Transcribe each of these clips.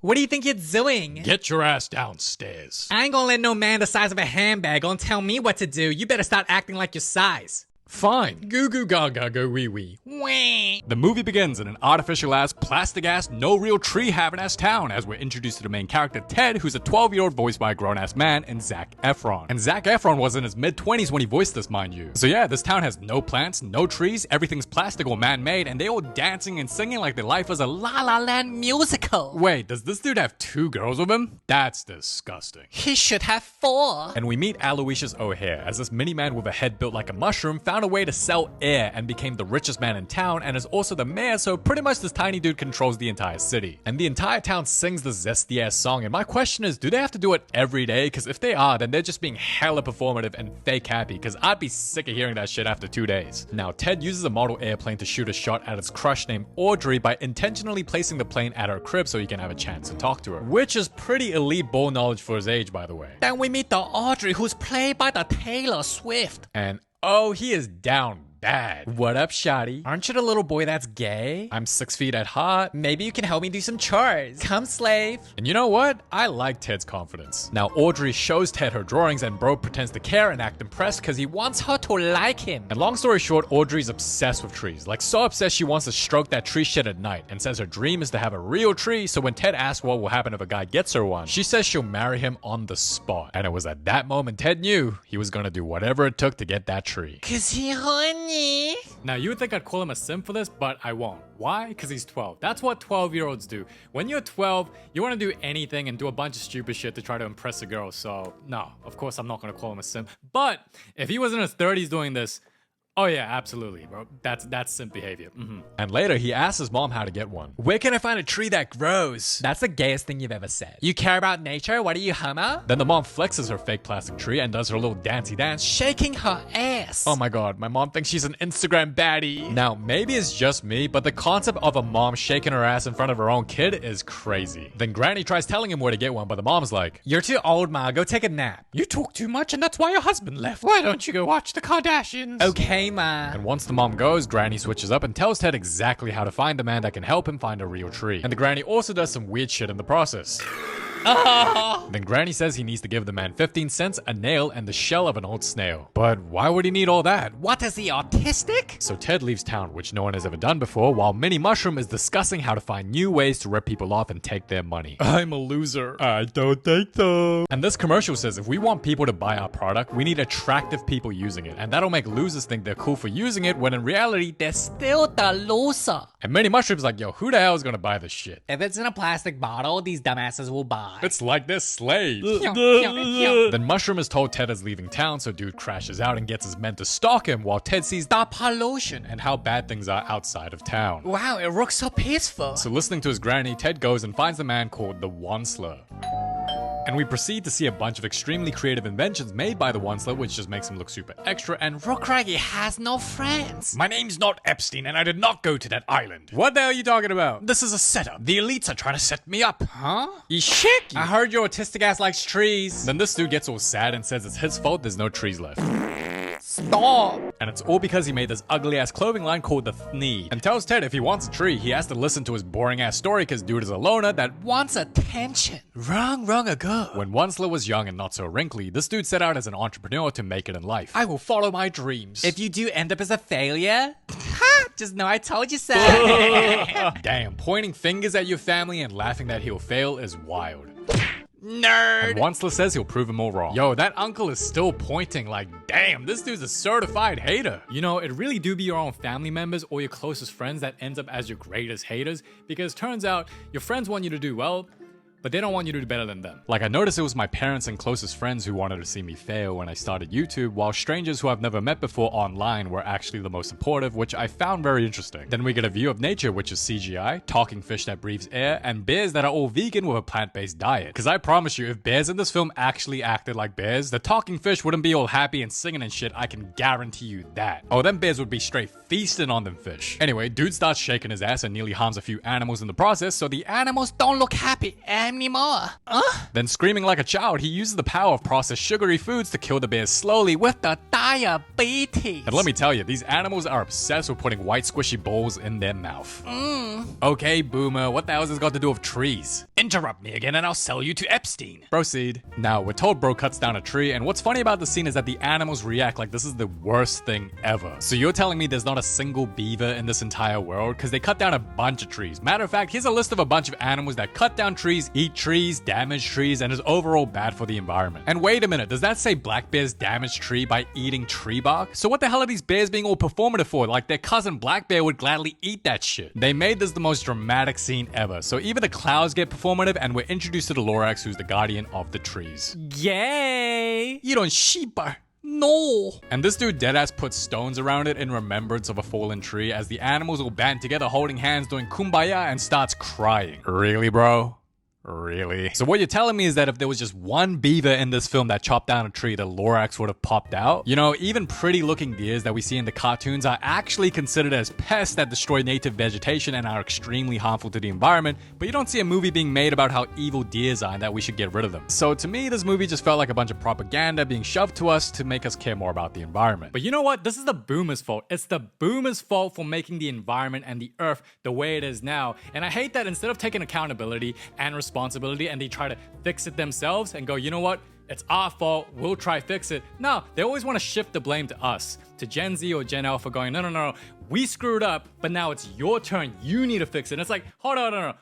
What do you think you're doing? Get your ass downstairs. I ain't gonna let no man the size of a handbag gonna tell me what to do. You better start acting like your size. Fine. Goo goo gaga go wee wee. Wah. The movie begins in an artificial-ass, plastic-ass, no-real tree-having-ass town as we're introduced to the main character, Ted, who's a 12-year-old voiced by a grown-ass man, and Zac Efron. And Zac Efron was in his mid-20s when he voiced this, mind you. So yeah, this town has no plants, no trees, everything's plastic or man-made, and they all dancing and singing like their life was a La La Land musical. Wait, does this dude have 2 girls with him? That's disgusting. He should have 4. And we meet Aloysius O'Hare as this mini-man with a head built like a mushroom found a way to sell air and became the richest man in town and is also the mayor, so pretty much this tiny dude controls the entire city. And the entire town sings this zesty ass song, and my question is, do they have to do it every day? Because if they are, then they're just being hella performative and fake happy, because I'd be sick of hearing that shit after 2 days. Now, Ted uses a model airplane to shoot a shot at his crush named Audrey by intentionally placing the plane at her crib so he can have a chance to talk to her. Which is pretty elite ball knowledge for his age, by the way. Then we meet the Audrey, who's played by the Taylor Swift. And oh, he is down bad. What up, shawty? Aren't you the little boy that's gay? I'm 6 feet at heart. Maybe you can help me do some chores. Come, slave. And you know what? I like Ted's confidence. Now, Audrey shows Ted her drawings and bro pretends to care and act impressed because he wants her to like him. And long story short, Audrey's obsessed with trees. Like, so obsessed she wants to stroke that tree shit at night and says her dream is to have a real tree, so when Ted asks what will happen if a guy gets her one, she says she'll marry him on the spot. And it was at that moment Ted knew he was gonna do whatever it took to get that tree. Cause he horny. Now, you would think I'd call him a simp for this, but I won't. Why? Because he's 12. That's what 12-year-olds do. When you're 12, you want to do anything and do a bunch of stupid shit to try to impress a girl. So, no, of course I'm not going to call him a simp. But if he was in his 30s doing this, oh yeah, absolutely, bro. That's simp behavior. And later, he asks his mom how to get one. Where can I find a tree that grows? That's the gayest thing you've ever said. You care about nature? What are you, homo? Then the mom flexes her fake plastic tree and does her little dancey dance, Shaking her ass. oh my god, my mom thinks she's an Instagram baddie. Now, maybe it's just me, but the concept of a mom shaking her ass in front of her own kid is crazy. Then Granny tries telling him where to get one, but the mom's like, You're too old, ma. Go take a nap. you talk too much and that's why your husband left. Why don't you go watch the Kardashians? Okay, ma. And once the mom goes, Granny switches up and tells Ted exactly how to find the man that can help him find a real tree. And the Granny also does some weird shit in the process. Then Granny says he needs to give the man 15 cents, a nail, and the shell of an old snail. But why would he need all that? What is he, autistic? So Ted leaves town, which no one has ever done before, while Mini Mushroom is discussing how to find new ways to rip people off and take their money. I'm a loser. I don't think so. And this commercial says if we want people to buy our product, we need attractive people using it. And that'll make losers think they're cool for using it, when in reality, they're Still the loser. And Mini Mushroom's like, yo, who the hell is gonna buy this shit? If it's in a plastic bottle, these dumbasses will buy. It's like they're slaves. Then Mushroom is told Ted is leaving town, so dude crashes out and gets his men to stalk him while Ted sees the pollution and how bad things are outside of town. Wow, it looks so peaceful. So listening to his granny, Ted goes and finds a man called the Once-ler. And we proceed to see a bunch of extremely creative inventions made by the Once-ler, which just makes him look super extra and Look like he has no friends. my name's not Epstein and I did not go to that island. What the hell are you talking about? This is a setup. The elites are trying to set me up. Huh? You shit. I heard your autistic ass likes trees. Then this dude gets all sad and says it's his fault there's no trees left. Stop. And it's all because he made this ugly ass clothing line called the Thneed. And tells Ted if he wants a tree, he has to listen to his boring ass story because dude is a loner that Wants attention. wrong ago. When Once-ler was young and not so wrinkly, this dude set out as an entrepreneur to make it in life. I will follow my dreams. If you do end up as a failure, just know I told you so. Damn, pointing fingers at your family and laughing that he'll fail is wild. Nerd. And Once-ler says he'll prove him all wrong. Yo, that uncle is still pointing like, damn, this dude's a certified hater. You know, it really do be your own family members or your closest friends that ends up as your greatest haters, because turns out your friends want you to do well, but they don't want you to do better than them. Like, I noticed it was my parents and closest friends who wanted to see me fail when I started YouTube, while strangers who I've never met before online were actually the most supportive, which I found very interesting. Then we get a view of nature, which is CGI, talking fish that breathes air, and bears that are all vegan with a plant-based diet. Because I promise you, if bears in this film actually acted like bears, the talking fish wouldn't be all happy and singing and shit, I can guarantee you that. Oh, them bears would be straight feasting on them fish. Anyway, dude starts shaking his ass and nearly harms a few animals in the process, so the animals Don't look happy time anymore. Then screaming like a child, he uses the power of processed sugary foods to kill the bears slowly with the Diabetes. And let me tell you, these animals are obsessed with putting white squishy balls in their mouth. Okay, boomer, what the hell has this got to do with trees? Interrupt me again and I'll sell you to Epstein. Proceed. Now, we're told bro cuts down a tree, and what's funny about the scene is that the animals react like this is the worst thing ever. So you're telling me there's not a single beaver in this entire world? Because they cut down a bunch of trees. Matter of fact, here's a list of a bunch of animals that cut down trees, eat trees, damage trees, and is overall bad for the environment. And wait a minute, does that say black bears damage tree by eating tree bark? So what the hell are these bears being all performative for? Like their cousin black bear would gladly eat that shit. They made this the most dramatic scene ever. So even the clouds get performative, and we're introduced to the Lorax, who's the guardian of the trees. Yay! You don't sheeper. No! And this dude deadass puts stones around it in remembrance of a fallen tree as the animals all band together holding hands doing kumbaya and starts crying. Really, bro? Really? So what you're telling me is that if there was just one beaver in this film that chopped down a tree, the Lorax would have popped out? You know, even pretty looking deers that we see in the cartoons are actually considered as pests that destroy native vegetation and are extremely harmful to the environment, but you don't see a movie being made about how evil deers are and that we should get rid of them. So to me, this movie just felt like a bunch of propaganda being shoved to us to make us care more about the environment. But you know what? This is the boomers' fault. It's the boomers' fault for making the environment and the earth the way it is now. And I hate that instead of taking accountability and responsibility and they try to fix it themselves and go, you know what? It's our fault. We'll try fix it. No, they always want to shift the blame to us, to Gen Z or Gen Alpha going, no. We screwed up, but now it's your turn. You need to fix it. And it's like, hold on, no.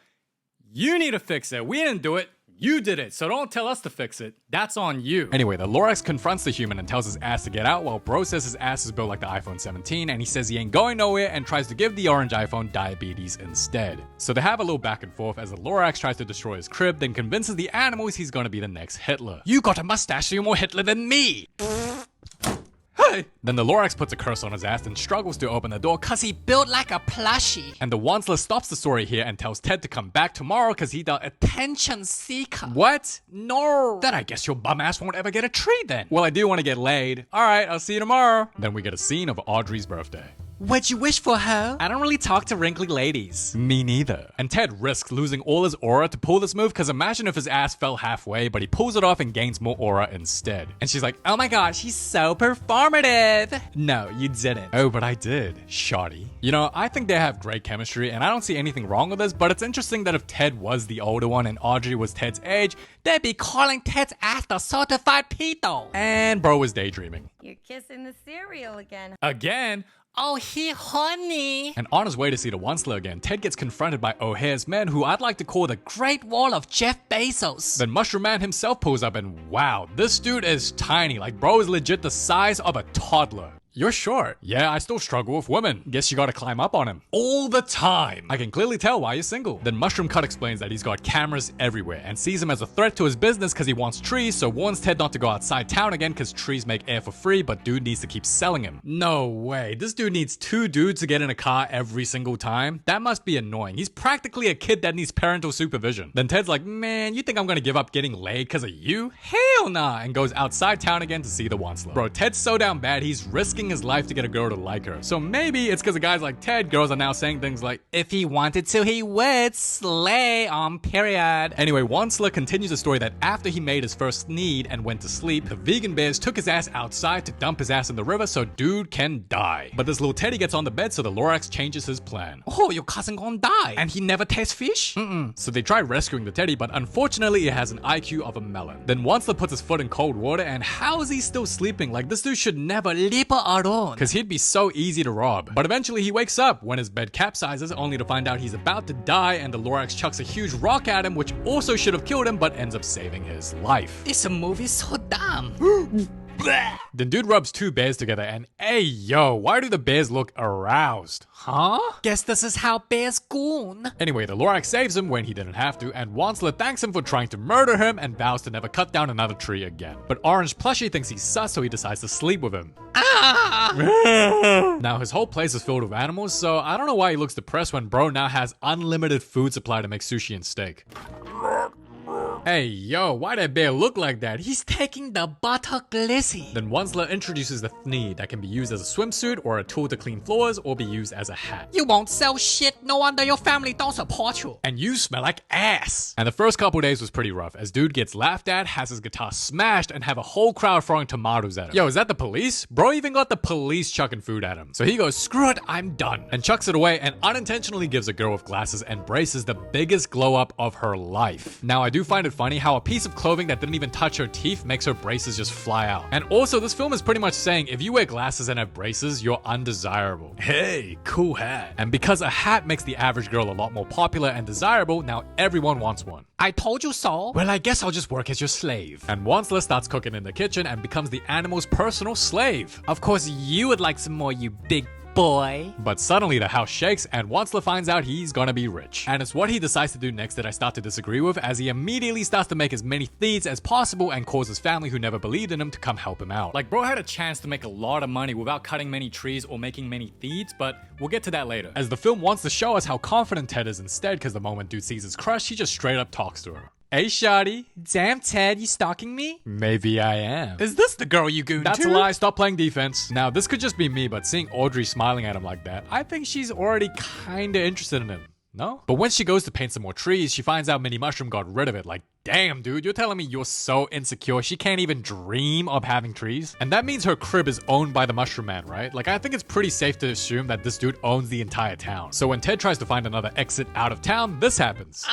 You need to fix it. We didn't do it. You did it, so don't tell us to fix it. That's on you. Anyway, the Lorax confronts the human and tells his ass to get out, while bro says his ass is built like the iPhone 17 and he says he ain't going nowhere and tries to give the orange iPhone diabetes instead. So they have a little back and forth as the Lorax tries to destroy his crib, then convinces the animals he's gonna be the next Hitler. You got a mustache, so you're more Hitler than me. Then the Lorax puts a curse on his ass and struggles to open the door cause he Built like a plushie. and the Once-ler stops the story here and tells Ted to come back tomorrow cause he the Attention seeker. What? No. Then I guess your bum ass won't ever get a tree then. Well, I do want to get laid. Alright, I'll see you tomorrow. Then we get a scene of Audrey's birthday. What'd you wish for, ho? I don't really talk to wrinkly ladies. Me neither. And Ted risks losing all his aura to pull this move because imagine if his ass fell halfway, but he pulls it off and gains more aura instead. And she's like, oh my god, she's so performative. No, you didn't. Oh, but I did. Shoddy. You know, I think they have great chemistry and I don't see anything wrong with this, but it's interesting that if Ted was the older one and Audrey was Ted's age, They'd be calling Ted's ass the certified pedo. and bro was daydreaming. You're kissing the cereal again. Again? Oh, he honey. And on his way to see the Once-ler again, Ted gets confronted by O'Hare's men, who I'd like to call the Great Wall of Jeff Bezos. Then Mushroom Man himself pulls up and wow, this dude is tiny. Like bro is legit the size of a toddler. You're short. Yeah, I still struggle with women. Guess you gotta climb up on him. All the time. I can clearly tell why you're single. Then Mushroom Cut explains that he's got cameras everywhere and sees him as a threat to his business because he wants trees, so warns Ted not to go outside town again because trees make air for free, but dude needs to keep selling him. No way. This dude needs 2 dudes to get in a car every single time? That must be annoying. He's practically a kid that needs parental supervision. Then Ted's like, man, you think I'm gonna give up getting laid because of you? Hell nah, and goes outside town again to see the Once-ler. Bro, Ted's so down bad, he's risking his life to get a girl to like her. So maybe it's because of guys like Ted, girls are now saying things like, If he wanted to, he would slay on period. Anyway, Once-ler continues the story that after he made his first need and went to sleep, the vegan bears took his ass outside to dump his ass in the river so dude can die. But this little Teddy gets on the bed, so the Lorax changes his plan. Oh, your cousin gonna die. And he never tastes fish? So they try rescuing the Teddy, but unfortunately it has an IQ of a melon. Then Once-ler puts his foot in cold water, and how is he still sleeping? Like this dude should never Lipa Aron. because he'd be so easy to rob. But eventually he wakes up when his bed capsizes, only to find out he's about to die, and the Lorax chucks a huge rock at him, which also should have killed him, but ends up saving his life. This movie's so dumb. Then dude rubs 2 bears together, and hey yo, why do the bears look aroused? Huh? Guess this is how bears goon. Anyway, the Lorax saves him when he didn't have to, and Once-ler thanks him for trying to murder him and vows to never cut down another tree again. But Orange Plushie thinks he's sus, so he decides to sleep with him. Now his whole place is filled with animals, so I don't know why he looks depressed when bro now has unlimited food supply to make sushi and steak. Hey, yo, why that bear look like that? He's taking the butter glissy. Then Once-ler introduces the thneed that can be used as a swimsuit or a tool to clean floors or be used as a hat. You won't sell shit. No wonder your family don't support you. And you smell like ass. And the first couple days was pretty rough as dude gets laughed at, has his guitar smashed, and have a whole crowd throwing tomatoes at him. Yo, is that the police? Bro even got the police chucking food at him. So he goes, screw it, I'm done. And chucks it away and unintentionally gives a girl with glasses and braces the biggest glow up of her life. Now, I do find it funny how a piece of clothing that didn't even touch her teeth makes her braces just fly out. And also, this film is pretty much saying if you wear glasses and have braces, you're undesirable. Hey, cool hat. And because a hat makes the average girl a lot more popular and desirable, now everyone wants one. I told you so. Well, I guess I'll just work as your slave. And Once-ler starts cooking in the kitchen and becomes the animal's personal slave. Of course, you would like some more, you big boy. But suddenly the house shakes and Once-ler finds out he's gonna be rich. And it's what he decides to do next that I start to disagree with, as he immediately starts to make as many thieves as possible and calls his family who never believed in him to come help him out. Like, bro had a chance to make a lot of money without cutting many trees or making many thieves, but we'll get to that later. As the film wants to show us how confident Ted is instead, because the moment dude sees his crush, he just straight up talks to her. Hey, shawty. Damn, Ted, you stalking me? Maybe I am. Is this the girl you gooned That's to? a lie. Stop playing defense. Now, this could just be me, but seeing Audrey smiling at him like that, I think she's already kinda interested in him. No? But when she goes to paint some more trees, she finds out Minnie Mushroom got rid of it. Like, damn, dude, you're telling me you're so insecure she can't even dream of having trees? And that means her crib is owned by the Mushroom Man, right? Like, I think it's pretty safe to assume that this dude owns the entire town. So when Ted tries to find another exit out of town, this happens.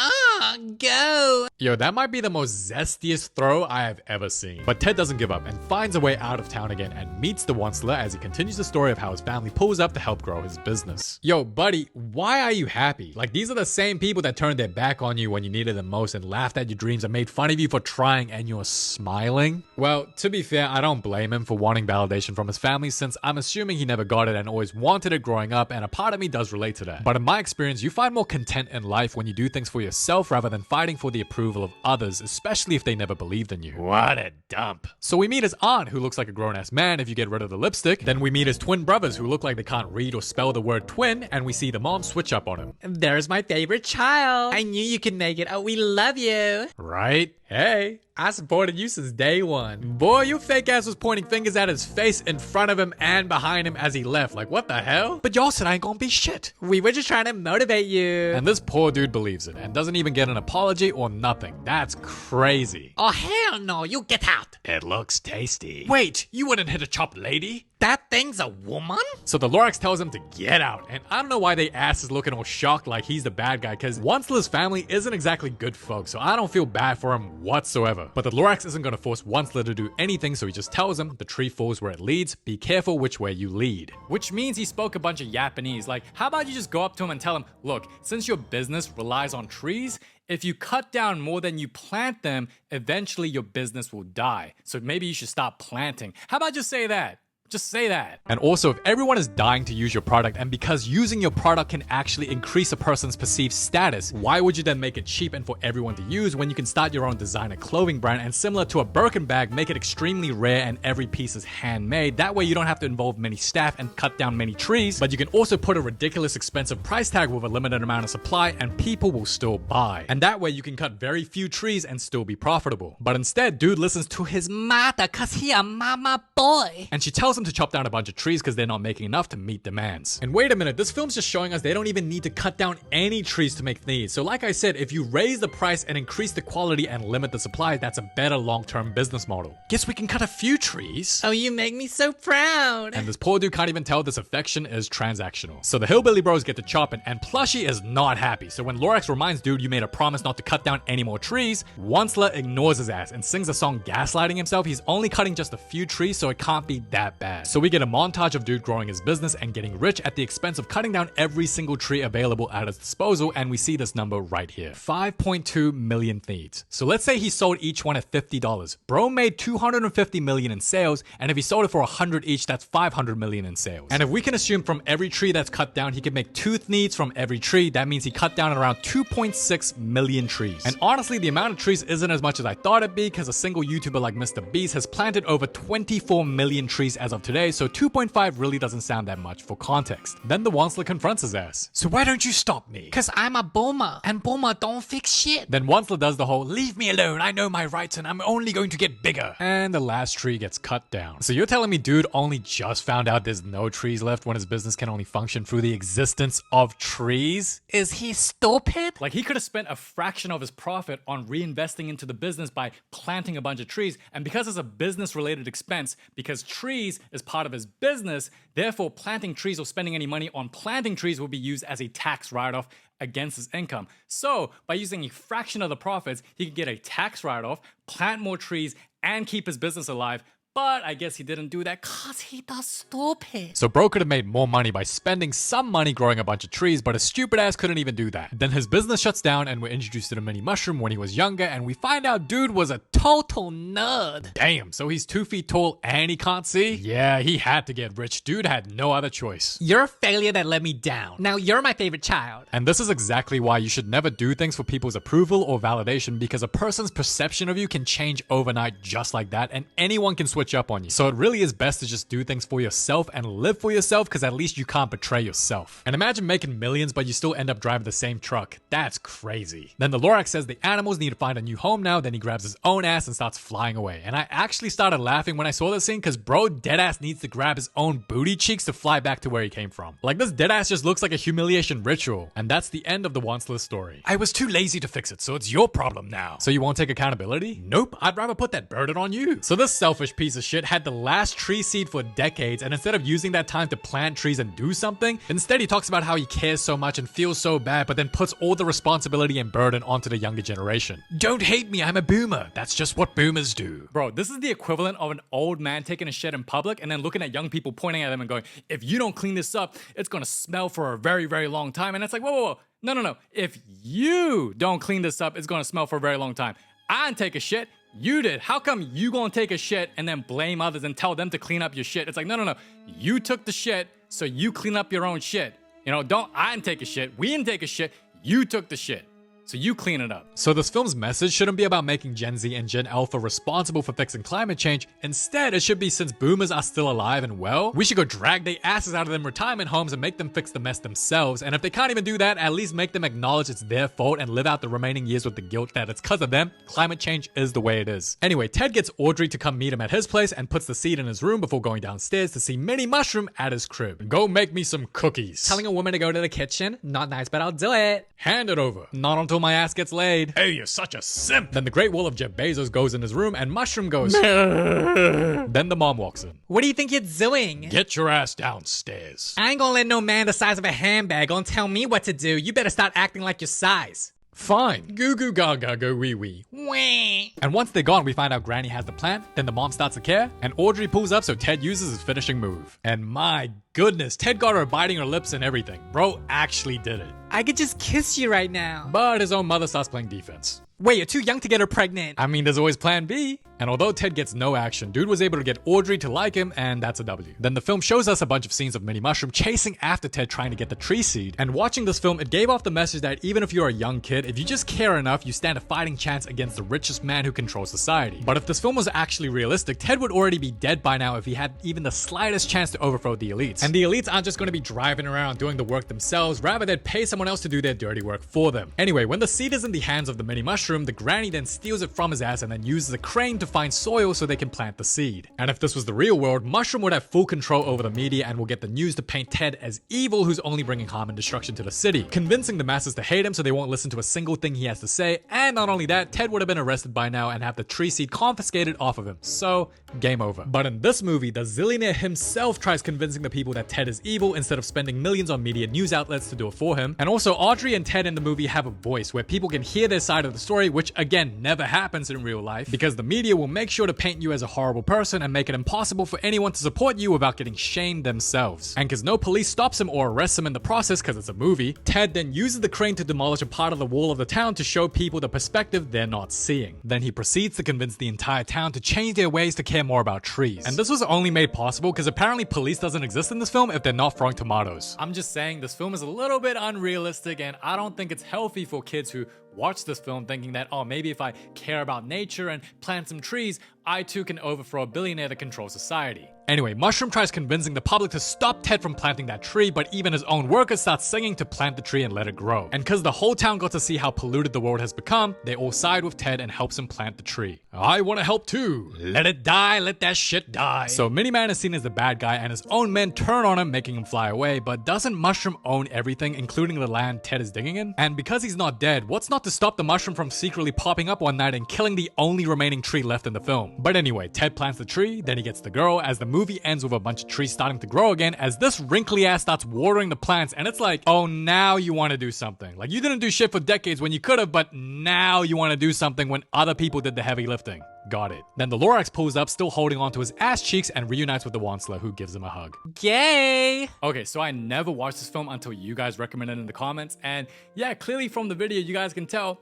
Go. Yo, that might be the most zestiest throw I have ever seen. But Ted doesn't give up and finds a way out of town again and meets the Once-ler as he continues the story of how his family pulls up to help grow his business. Yo, buddy, why are you happy? Like, these are the same people that turned their back on you when you needed them most and laughed at your dreams and made fun of you for trying, and you're smiling? Well, to be fair, I don't blame him for wanting validation from his family, since I'm assuming he never got it and always wanted it growing up, and a part of me does relate to that. But in my experience, you find more content in life when you do things for yourself rather than fighting for the approval of others, especially if they never believed in you. What a dump. So we meet his aunt, who looks like a grown-ass man if you get rid of the lipstick. Then we meet his twin brothers, who look like they can't read or spell the word twin, and we see the mom switch up on him. There's my favorite child. I knew you could make it. Oh, we love you. Right? Hey, I supported you since day one. Boy, your fake ass was pointing fingers at his face in front of him and behind him as he left. Like, what the hell? But y'all said I ain't gonna be shit. We were just trying to motivate you. And this poor dude believes it and doesn't even get an apology or nothing. That's crazy. Oh, hell no. You get out. It looks tasty. Wait, you wouldn't hit a chopped lady? That thing's a woman? So the Lorax tells him to get out, and I don't know why they ass is looking all shocked like he's the bad guy, because Once-ler's family isn't exactly good folks, so I don't feel bad for him whatsoever. But the Lorax isn't gonna force Once-ler to do anything, so he just tells him the tree falls where it leads, be careful which way you lead. Which means he spoke a bunch of Japanese. Like, how about you just go up to him and tell him, look, since your business relies on trees, if you cut down more than you plant them, eventually your business will die. So maybe you should stop planting. How about just say that? Just say that. And also, if everyone is dying to use your product, and because using your product can actually increase a person's perceived status, why would you then make it cheap and for everyone to use when you can start your own designer clothing brand and, similar to a Birkin bag, make it extremely rare and every piece is handmade? That way you don't have to involve many staff and cut down many trees, but you can also put a ridiculous expensive price tag with a limited amount of supply and people will still buy. And that way you can cut very few trees and still be profitable. But instead, dude listens to his mother cause he a mama boy. And she tells him to chop down a bunch of trees because they're not making enough to meet demands. And wait a minute, this film's just showing us they don't even need to cut down any trees to make these. So like I said, if you raise the price and increase the quality and limit the supply, that's a better long-term business model. Guess we can cut a few trees. Oh, you make me so proud. And this poor dude can't even tell this affection is transactional. So the hillbilly bros get to chopping and Plushie is not happy. So when Lorax reminds dude you made a promise not to cut down any more trees, Once-ler ignores his ass and sings a song gaslighting himself. He's only cutting just a few trees, so it can't be that bad. So we get a montage of dude growing his business and getting rich at the expense of cutting down every single tree available at his disposal, and we see this number right here. 5.2 million thieves. So let's say he sold each one at $50. Bro made $250 million in sales, and if he sold it for 100 each, that's $500 million in sales. And if we can assume from every tree that's cut down, he can make 2 thneeds from every tree, that means he cut down around 2.6 million trees. And honestly, the amount of trees isn't as much as I thought it'd be, because a single YouTuber like Mr. Beast has planted over 24 million trees as of today, so 2.5 really doesn't sound that much for context. Then the Once-ler confronts his ass. So why don't you stop me? Cause I'm a boomer, and boomer don't fix shit. Then Once-ler does the whole, leave me alone, I know my rights and I'm only going to get bigger. And the last tree gets cut down. So you're telling me dude only just found out there's no trees left when his business can only function through the existence of trees? Is he stupid? Like, he could have spent a fraction of his profit on reinvesting into the business by planting a bunch of trees, and because it's a business-related expense, because trees is part of his business, therefore planting trees or spending any money on planting trees will be used as a tax write-off against his income. So, by using a fraction of the profits, he could get a tax write-off, plant more trees, and keep his business alive. But I guess he didn't do that cause he does stupid. So bro could have made more money by spending some money growing a bunch of trees, but his stupid ass couldn't even do that. Then his business shuts down and we're introduced to the mini mushroom when he was younger, and we find out dude was a total nerd. Damn, so he's 2 feet tall and he can't see? Yeah, he had to get rich. Dude had no other choice. You're a failure that let me down. Now you're my favorite child. And this is exactly why you should never do things for people's approval or validation, because a person's perception of you can change overnight just like that, and anyone can switch up on you. So it really is best to just do things for yourself and live for yourself, because at least you can't betray yourself. And imagine making millions but you still end up driving the same truck. That's crazy. Then the Lorax says the animals need to find a new home now, then he grabs his own ass and starts flying away. And I actually started laughing when I saw this scene, because bro deadass needs to grab his own booty cheeks to fly back to where he came from. Like, this deadass just looks like a humiliation ritual. And that's the end of the Once-ler story. I was too lazy to fix it, so it's your problem now. So you won't take accountability? Nope, I'd rather put that burden on you. So this selfish piece of shit had the last tree seed for decades, and instead of using that time to plant trees and do something, instead he talks about how he cares so much and feels so bad, but then puts all the responsibility and burden onto the younger generation. Don't hate me, I'm a boomer. That's just what boomers do. Bro, this is the equivalent of an old man taking a shit in public and then looking at young people pointing at them and going, if you don't clean this up, it's gonna smell for a very, very long time. And it's like, whoa. No. If you don't clean this up, it's gonna smell for a very long time. I didn't take a shit. You did. How come you gonna take a shit and then blame others and tell them to clean up your shit? It's like, no. You took the shit, so you clean up your own shit. You know, I didn't take a shit. We didn't take a shit. You took the shit. So you clean it up. So this film's message shouldn't be about making Gen Z and Gen Alpha responsible for fixing climate change. Instead, it should be, since boomers are still alive and well, we should go drag their asses out of them retirement homes and make them fix the mess themselves. And if they can't even do that, at least make them acknowledge it's their fault and live out the remaining years with the guilt that it's because of them. Climate change is the way it is. Anyway, Ted gets Audrey to come meet him at his place and puts the seed in his room before going downstairs to see Mini Mushroom at his crib. Go make me some cookies. Telling a woman to go to the kitchen? Not nice, but I'll do it. Hand it over. Not until my ass gets laid. Hey, you're such a simp. Then the Great Wall of Jeff Bezos goes in his room and Mushroom goes. Then the mom walks in. What do you think you're doing? Get your ass downstairs. I ain't gonna let no man the size of a handbag gonna tell me what to do. You better start acting like your size. Fine. Goo goo gaga go wee wee. Wah. And once they're gone, we find out Granny has the plant, then the mom starts to care, and Audrey pulls up so Ted uses his finishing move. And my goodness, Ted got her biting her lips and everything. Bro actually did it. I could just kiss you right now. But his own mother starts playing defense. Wait, you're too young to get her pregnant. I mean, there's always plan B. And although Ted gets no action, dude was able to get Audrey to like him, and that's a W. Then the film shows us a bunch of scenes of Mini Mushroom chasing after Ted trying to get the tree seed. And watching this film, it gave off the message that even if you're a young kid, if you just care enough, you stand a fighting chance against the richest man who controls society. But if this film was actually realistic, Ted would already be dead by now if he had even the slightest chance to overthrow the elites. And the elites aren't just going to be driving around doing the work themselves, rather they'd pay someone else to do their dirty work for them. Anyway, when the seed is in the hands of the Mini Mushroom, the granny then steals it from his ass and then uses a crane to find soil so they can plant the seed. And if this was the real world, Mushroom would have full control over the media and will get the news to paint Ted as evil who's only bringing harm and destruction to the city, convincing the masses to hate him so they won't listen to a single thing he has to say. And not only that, Ted would have been arrested by now and have the tree seed confiscated off of him. So, game over. But in this movie, the zillionaire himself tries convincing the people that Ted is evil instead of spending millions on media news outlets to do it for him. And also, Audrey and Ted in the movie have a voice where people can hear their side of the story, which again, never happens in real life, because the media will make sure to paint you as a horrible person and make it impossible for anyone to support you without getting shamed themselves. And because no police stops him or arrests him in the process because it's a movie, Ted then uses the crane to demolish a part of the wall of the town to show people the perspective they're not seeing. Then he proceeds to convince the entire town to change their ways to care more about trees. And this was only made possible because apparently police doesn't exist in this film if they're not throwing tomatoes. I'm just saying this film is a little bit unrealistic, and I don't think it's healthy for kids who watch this film thinking that, oh, maybe if I care about nature and plant some trees, I too can overthrow a billionaire that controls society. Anyway, Mushroom tries convincing the public to stop Ted from planting that tree, but even his own workers start singing to plant the tree and let it grow. And cause the whole town got to see how polluted the world has become, they all side with Ted and helps him plant the tree. I want to help too. Let it die, let that shit die. So Miniman is seen as the bad guy and his own men turn on him, making him fly away, but doesn't Mushroom own everything, including the land Ted is digging in? And because he's not dead, what's not to stop the Mushroom from secretly popping up one night and killing the only remaining tree left in the film? But anyway, Ted plants the tree, then he gets the girl, as the movie ends with a bunch of trees starting to grow again, as this wrinkly ass starts watering the plants, and it's like, oh, now you want to do something. Like, you didn't do shit for decades when you could have, but now you want to do something when other people did the heavy lifting. Got it. Then the Lorax pulls up, still holding onto his ass cheeks, and reunites with the Once-ler, who gives him a hug. Gay! Okay, so I never watched this film until you guys recommended it in the comments, and yeah, clearly from the video you guys can tell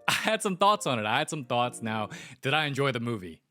I had some thoughts on it. I had some thoughts. Now, did I enjoy the movie?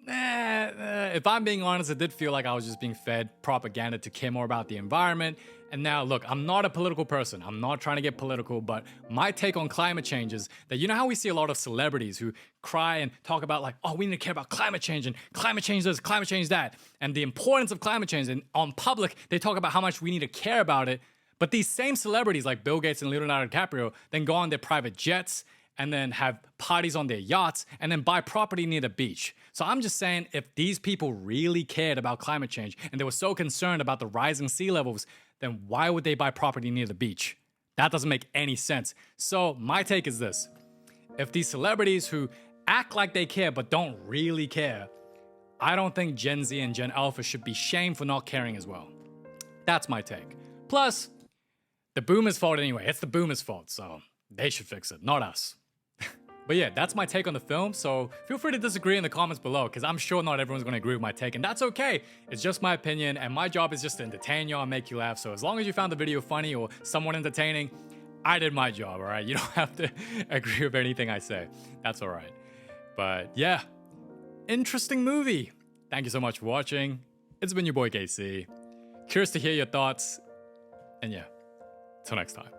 If I'm being honest, it did feel like I was just being fed propaganda to care more about the environment. And now, look, I'm not a political person. I'm not trying to get political, but my take on climate change is that, you know how we see a lot of celebrities who cry and talk about like, oh, we need to care about climate change and climate change this, climate change that, and the importance of climate change. And on public, they talk about how much we need to care about it. But these same celebrities like Bill Gates and Leonardo DiCaprio then go on their private jets and then have parties on their yachts, and then buy property near the beach. So I'm just saying, if these people really cared about climate change and they were so concerned about the rising sea levels, then why would they buy property near the beach? That doesn't make any sense. So my take is this. If these celebrities who act like they care but don't really care, I don't think Gen Z and Gen Alpha should be shamed for not caring as well. That's my take. Plus, the boomers' fault anyway. It's the boomers' fault, so they should fix it, not us. But yeah, that's my take on the film, so feel free to disagree in the comments below, because I'm sure not everyone's going to agree with my take, and that's okay. It's just my opinion, and my job is just to entertain y'all and make you laugh, so as long as you found the video funny or somewhat entertaining, I did my job, alright? You don't have to agree with anything I say. That's alright. But yeah, interesting movie. Thank you so much for watching. It's been your boy KC. Curious to hear your thoughts, and yeah, till next time.